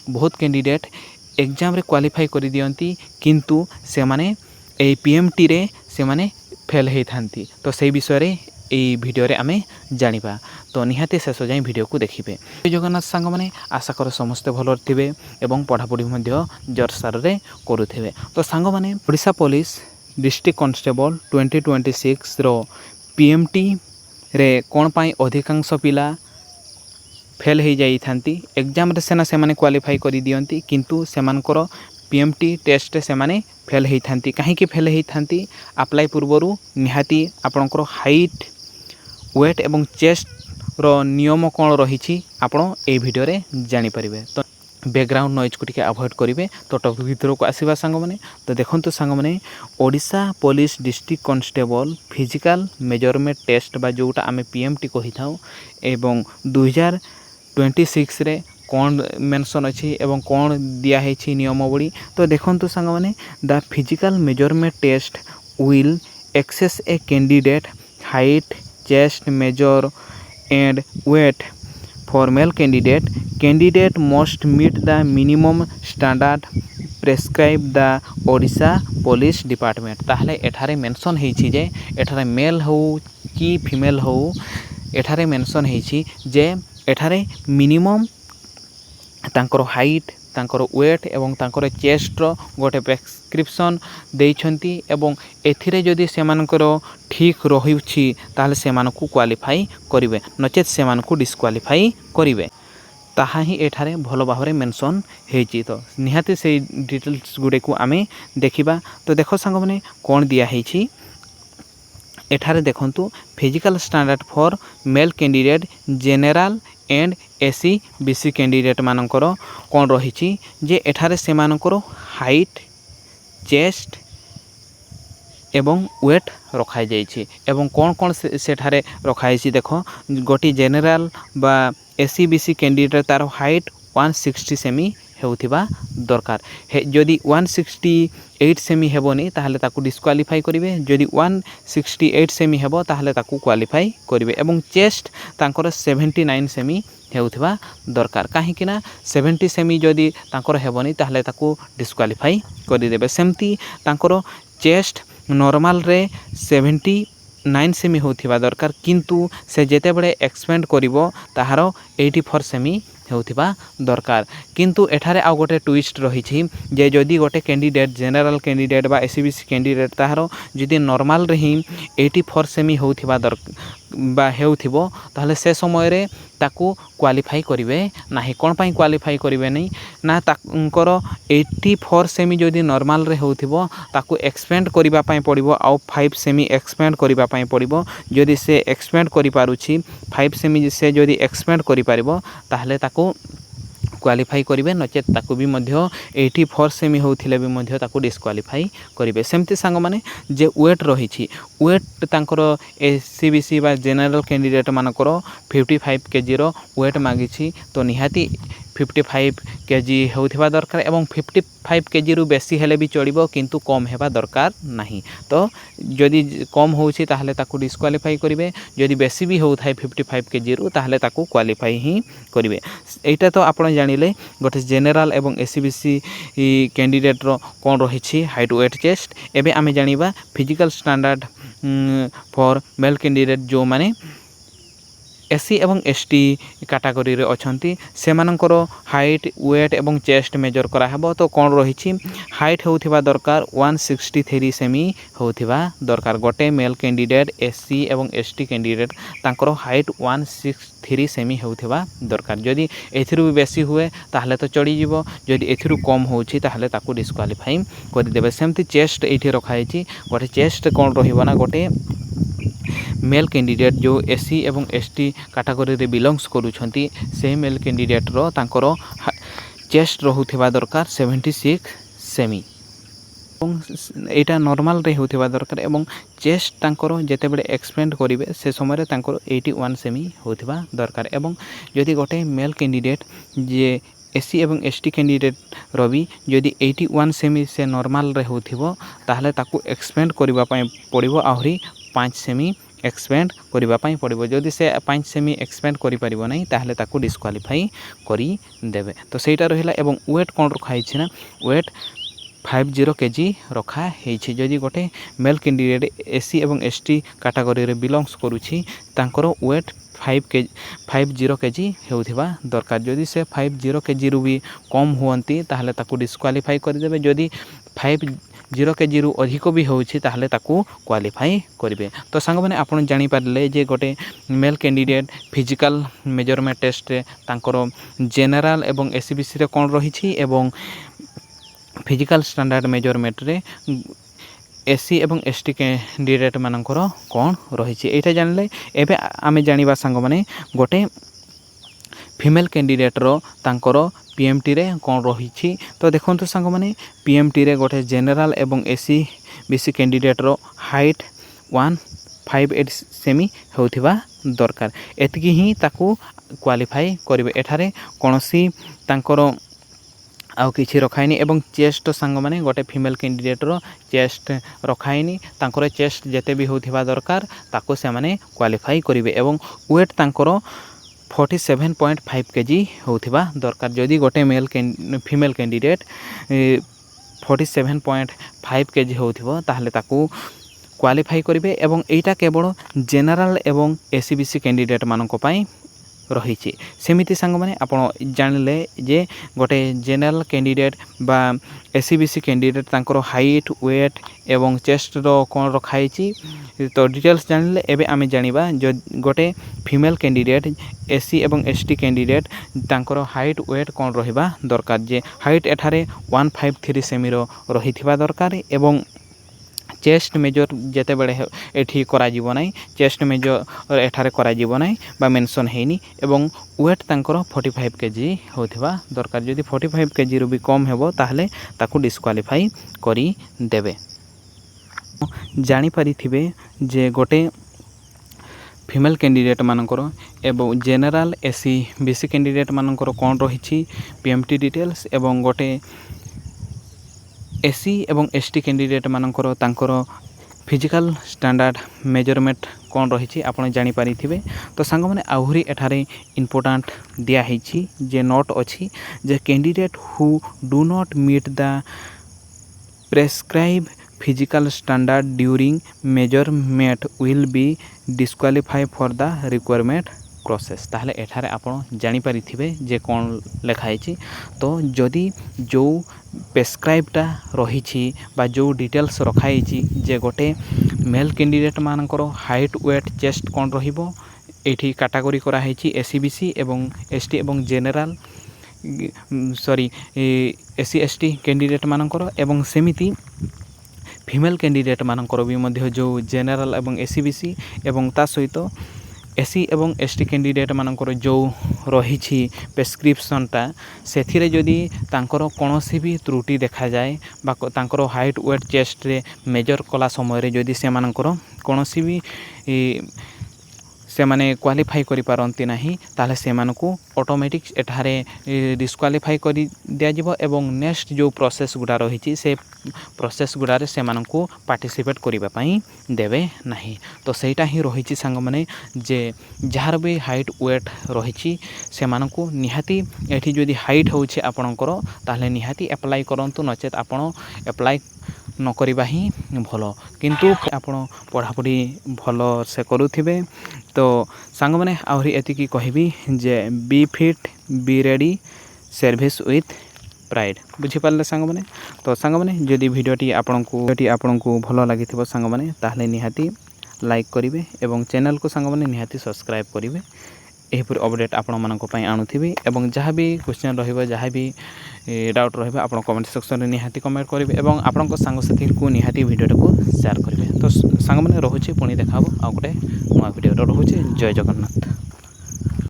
बहुत candidate exam रे qualify कर दियंती किंतु से माने ए पीएमटी रे से माने फेल होई थांती। तो सही विषय रे এই ভিডিওরে আমি জানিবা। তো নিহাতি শেষ যাই ভিডিওକୁ ଦେଖିବେ। ଜଗନ୍ନାଥ ସାଙ୍ଗମାନେ ଆଶା କର ସମସ୍ତେ ଭଲ ଥିବେ ଏବଂ ପଢ଼ାପଢ଼ି ମଧ୍ୟ ଜୋରସୋରରେ କରୁଥିବେ। ତ ସାଙ୍ଗମାନେ ଓଡ଼ିଶା ପୋଲିସ ଡିଷ୍ଟ୍ରିକ୍ଟ କନଷ୍ଟେବଲ 2026ର ପିଏମଟିରେ କ'ଣ ପାଇଁ ଅଧିକାଂଶ ପିଲା ଫେଲ୍ ହୋଇଯାଇଥାନ୍ତି। ଏକ୍ଜାମ୍ରେ ସିନା ସେମାନେ କ୍ୱାଲିଫାଇ କରିଦିଅନ୍ତି କିନ୍ତୁ ସେମାନଙ୍କର ପିଏମଟି ଟେଷ୍ଟରେ ସେମାନେ ଫେଲ୍ ହୋଇଥାନ୍ତି। କାହିଁକି ଫେଲ୍ ହୋଇଥାନ୍ତି? ଆପ୍ଲାଏ ପୂର୍ବରୁ ନିହାତି ଆପଣଙ୍କର ହାଇଟ୍ ୱେଟ୍ ଏବଂ ଚେଷ୍ଟର ନିୟମ କ'ଣ ରହିଛି ଆପଣ এই ଭିଡ଼ିଓରେ ଜାଣିପାରିବେ। ତ ବ୍ୟାକଗ୍ରାଉଣ୍ଡ ନଏଜ୍କୁ ଟିକେ ଆଭଏଡ଼ କରିବେ। ତ ଟପିକ୍ ଭିତରକୁ ଆସିବା ସାଙ୍ଗମାନେ। ତ ଦେଖନ୍ତୁ ସାଙ୍ଗମାନେ Odisha police district constable physical measurement test ବା ଯେଉଁଟା ଆମେ ପିଏମଟି କହିଥାଉ ଏବଂ 2026ରେ କ'ଣ ମେନସନ୍ ଅଛି ଏବଂ କ'ଣ ଦିଆହେଇଛି ନିୟମାବଳୀ। ତ ଦେଖନ୍ତୁ ସାଙ୍ଗମାନେ the physical measurement test will assess a candidate height chest measure and weight. For male candidate must meet the minimum standard prescribed the Odisha Police Department। ताहले एठारे मेंशन हेछि जे एठारे मेल हो कि फीमेल हो एठारे मेंशन हेछि जे एठारे मिनिमम तांकर height तांकर वेट एवं तांकर चेस्ट रो गोटे प्रेस्क्रिप्शन देइछंती एवं एथिरे जदि सेमानकर ठीक रहुछि ताहले सेमानकु क्वालिफाई करिवे नचेत सेमानकु डिस्क्वालिफाई करिवे। ताहा ही एठारे भलो भाबरे मेंशन हेछि। तो निहाती से डिटेल्स गुडे को आमे देखिबा। तो देखो संग माने कोन दिया हेछि एठारे देखंतु physical standard for male candidate general and AC BC candidate मानकर कौन रही जे एठारे से मानकर हाइट चेस्ट एवं वेट रखाई जाइछि एवं कौन कौन सेठारे रखाई देखो गोटी जनरल बा एसी बीसी कैंडिडेट तार हाइट 160 सेमी हेउथिबा दरकार हे जदि 168 सेमी हेबोनी ताहले ताकू डिस्क्वालिफाई करिवे जदि 168 सेमी हेबो ताहले ताकू क्वालिफाई करिवे एवं चेस्ट तांकर 79 सेमी हेउथिबा दरकार काहेकि ना 70 सेमी जदि तांकर हेबोनी ताहले ताकू डिस्क्वालिफाई करि देबे। सेमती तांकर चेस्ट नॉर्मल रे 79 सेमी होथिबा दरकार किंतु से जेते बडे एक्सपेंड करिवो ताहार 84 सेमी हेउथिबा दरकार। किंतु एठारे आ गोटे ट्विस्ट रही जे जदि गोटे कैंडिडेट जनरल कैंडिडेट बा एसीबीसी कैंडिडेट ताहार जदि नॉर्मल रे ही 84 सेमी होथिबा बा हेउथिबो ताहले से समय रे ताकू क्वालिफाई करिवे नाही। कोन पई क्वालिफाई करिवे नहीं ना तांकर 84 सेमी जदि नॉर्मल रे होथिबो ताकू एक्सपेंड करिबा पई पड़िबो आ 5 सेमी एक्सपेंड करिबा पई पड़िबो। जदि से एक्सपेंड करि पारुछि 5 सेमी से जदि एक्सपेंड करि पारिबो ताहले ताकू क्वालिफाई करिवे नचेत ताकू भी मध्य 84 सेमी होथिले भी मध्य ताकू डिस्क्वालिफाई करिवे। सेमती सांग माने जे वेट रही वेट तांकर एसीबीसी बा जनरल कैंडिडेट मानकर 55 केजी रो वेट मागिछि। तो निहाती 55 केजी होथिबा दरकार एवं 55 केजी रु बेसी हेले भी चलिबो किंतु कम हेबा दरकार नाही। तो जदि कम होउछि ताहले ताकू डिस्क्वालिफाई करिवे जदि बेसी भी होउथाय 55 केजी रु ताहले ताकू क्वालिफाई ही करिवे। एटा तो आपण जानिले गोटे जनरल एवं एसीबीसी कैंडिडेट रो कोन रही हाइट वेट चेस्ट। एबे आमे जानिबा physical standard for male candidate जो माने एसी एवं एसटी कैटेगरी रे अछंती सेमानकर हाइट वेट एवं चेस्ट मेजर करा हेबो। तो कोन रही हाइट होथिबा दरकार 163 सेमी होथिबा दरकार। गोटे मेल कैंडिडेट एससी एवं एसटी कैंडिडेट तांकर हाइट 163 सेमी होथिबा दरकार। जदि एथिरु भी बेसी हुए ताहले तो चढ़ी जीवो जदि एथिरु कम होउछि ताहले ताकू डिस्क्वालिफाई करि देबे। सेमती चेस्ट एठी रखाइछि गोटे चेस्ट कोन रहिबो ना गोटे मेल कैंडिडेट जो एससी एवं एसटी कैटेगरी रे बिलोंग्स करूछंती से मेल कैंडिडेट रो तांकर चेस्ट रहुथिबा दरकार 76 सेमी एवं एटा नॉर्मल रे होथिबा दरकार एवं चेस्ट तांकर जेते बेले एक्सपेंड करिवे से समय रे तांकर 81 सेमी होथिबा दरकार। एवं जदि गोटे मेल कैंडिडेट जे एससी एवं एसटी कैंडिडेट रवि जदि 81 सेमी से नॉर्मल रे होथिबो ताहले ताकू एक्सपेंड करिबा पय पड़िबो आहुरी 5 सेमी एक्सपेंड करने पड़ो जदि से 5 सेमी एक्सपेंड करें ताहले ताकू डिस्क्वालीफाई करदेवे। तो सहीटा रहा एवं वेट कौन रखाई ना वेट 50 kg रखाही। जदि गोटे मेल कैंडिडेट एससी और एसटी कैटेगरी बिलोंग्स करुँची तांकर वेट 50 kg होउथिबा दरकार। जदि से 50 kg रु भी कम हुअंती ताहले ताकू डिस्क्वालीफाई करदेवे। जदि 50 kg रु अधिक भी होउछि ताहले ताकू क्वालीफाई करेंगे। तो सांग मैंने आपन जानी पारले जे गोटे male candidate physical measurement test रे तांकर जनरल एवं एससीबीसी रे कोन रहिछि एवं फिजिकल स्टैंडर्ड मेजरमेंट रे एससी एवं एसटी कैंडिडेट मानकर कौन रही है जानले। एबे आमे जानिबा सांग माने गोटे फीमेल कैंडिडेट रो तांकर पीएमटी रे कौन रही। तो देखंतु सांग माने पीएमटी रे गोटे जनरल एवं एससी बीसी कैंडिडेट रो हाइट 158 सेमी होथिबा दरकार। एतकी ही ताकू क्वालीफाई करिवे। एठारे कोनोसी तांकर आउ किछि रखाइनी एवं चेस्ट सांग माने गोटे फीमेल कैंडिडेट रो चेस्ट रखाइनी तांकर चेस्ट जेते भी होथिबा दरकार ताको से माने क्वालीफाई करिवे एवं वेट तांकर 47.5 kg होथिबा दरकार। जदि गोटे फीमेल कैंडिडेट 47.5 kg होथिबो ताहले ताकू क्वालीफाई करिवे एवं एटा केवल जनरल एवं एससीबीसी कैंडिडेट मानक पई रही। सेमिति सांग माने आपण जानले जे गोटे जनरल कैंडिडेट बा एससीबीसी कैंडिडेट तांकर हाइट वेट एवं चेस्ट रो कोन रखाई। तो डिटेल्स जानले एबे आमे जानिबा जो गोटे फीमेल कैंडिडेट एससी एवं एसटी कैंडिडेट तांकर हाइट वेट कोन रहिबा दरकार। जे हाइट एठारे 153 सेमी रो रहिथिबा दरकार एवं चेस्ट मेजर जेते बड़े एठी करा जीवो नाही चेस्ट मेजर एठारे करा जीवो नाही बा मेंशन हेनी एवं वेट तांकर 45 kg होथिबा दरकार। जदि 45 kg रु भी कम हेबो ताहले ताकू डिस्क्वालीफाई करी देबे। जानि परिथिबे जे गोटे फीमेल कैंडिडेट मानकर एवं जनरल एससी बीसी कैंडिडेट मानकर कोन रही पीएमटी डिटेल्स एवं गोटे एससी एवं एसटी कैंडिडेट मानकर तांकर फिजिकल स्टैंडर्ड मेजरमेंट कौन रही आपन जानी पारिथिबे। तो सांग माने आहुरी एठारे इंपोर्टेंट दिया हेछि जे नोट अछि जे candidate who do not meet the prescribe physical standard during measurement will be disqualify for the requirement process. ताहले एठारे आपण जानी पारिथिबे जे कौन लेखाई। तो जदि जो प्रेस्क्राइबटा रही बा जो डिटेल्स रखाई जे गोटे मेल कैंडिडेट मानकर हाइट वेट चेस्ट कौन रहिबो एठी कैटेगरी करा हेछि एससीबीसी एवं एसटी एवं general sorry SC ST candidate मानकर एवं सेमिति फीमेल कैंडिडेट मानकर भी मध्य जो जनरल एवं एससीबीसी एवं ता सहित एससी एवं एसटी कैंडिडेट मानकर जो रही प्रेस्क्रिप्शनटा से जदि तांकर कौनसी भी त्रुटि देखा जाए बा तांकर हाइट वेट चेस्ट रे मेजर कला समय जदि से मानकर कौनसी भी से माने क्वालीफाई करि पारंती नाही ताले से मानको ऑटोमेटिक एठारे डिस्क्वालीफाई करि दिया जिवो एवं नेक्स्ट जो प्रोसेस गुडा रही से प्रोसेस गुडारे से मानको पार्टिसिपेट करिबा पई देबे नाही। तो सेटा ही रही सांग माने जे जार भी हाइट वेट रही से मानको निहाती एठी जदि हाइट होछि आपणकर ताले निहाती अप्लाई करंतु नचेत आपण अप्लाई न करिबा ही भलो किंतु आपण पढ़ापढ़ी भलो से करुथिबे। तो सांग माने आहुरी एतिकी कहबी जे be fit be ready service with pride बुझी पारले सांग माने। तो सांग माने जदि भिडियोटी आपनकु भलो लागिथिबो सांग माने ताहले निहाती लाइक करिवे एवं चैनल को सांग माने निहाती सब्सक्राइब करिवे। एहिपुर अपडेट आपण मानक पई आणुथिबी एवं जहाँ भी क्वेश्चन रहिबो जहाँ भी डाउट रहिबो आपण कमेंट सेक्शन रे निहाती कमेंट करिवे एवं आपनक संग साथी को निहाती वीडियो को शेयर करिवे। तो सांग माने रहुछि पुणी देखाबो आ गोटे नया वीडियो रहुछि। जय जगन्नाथ।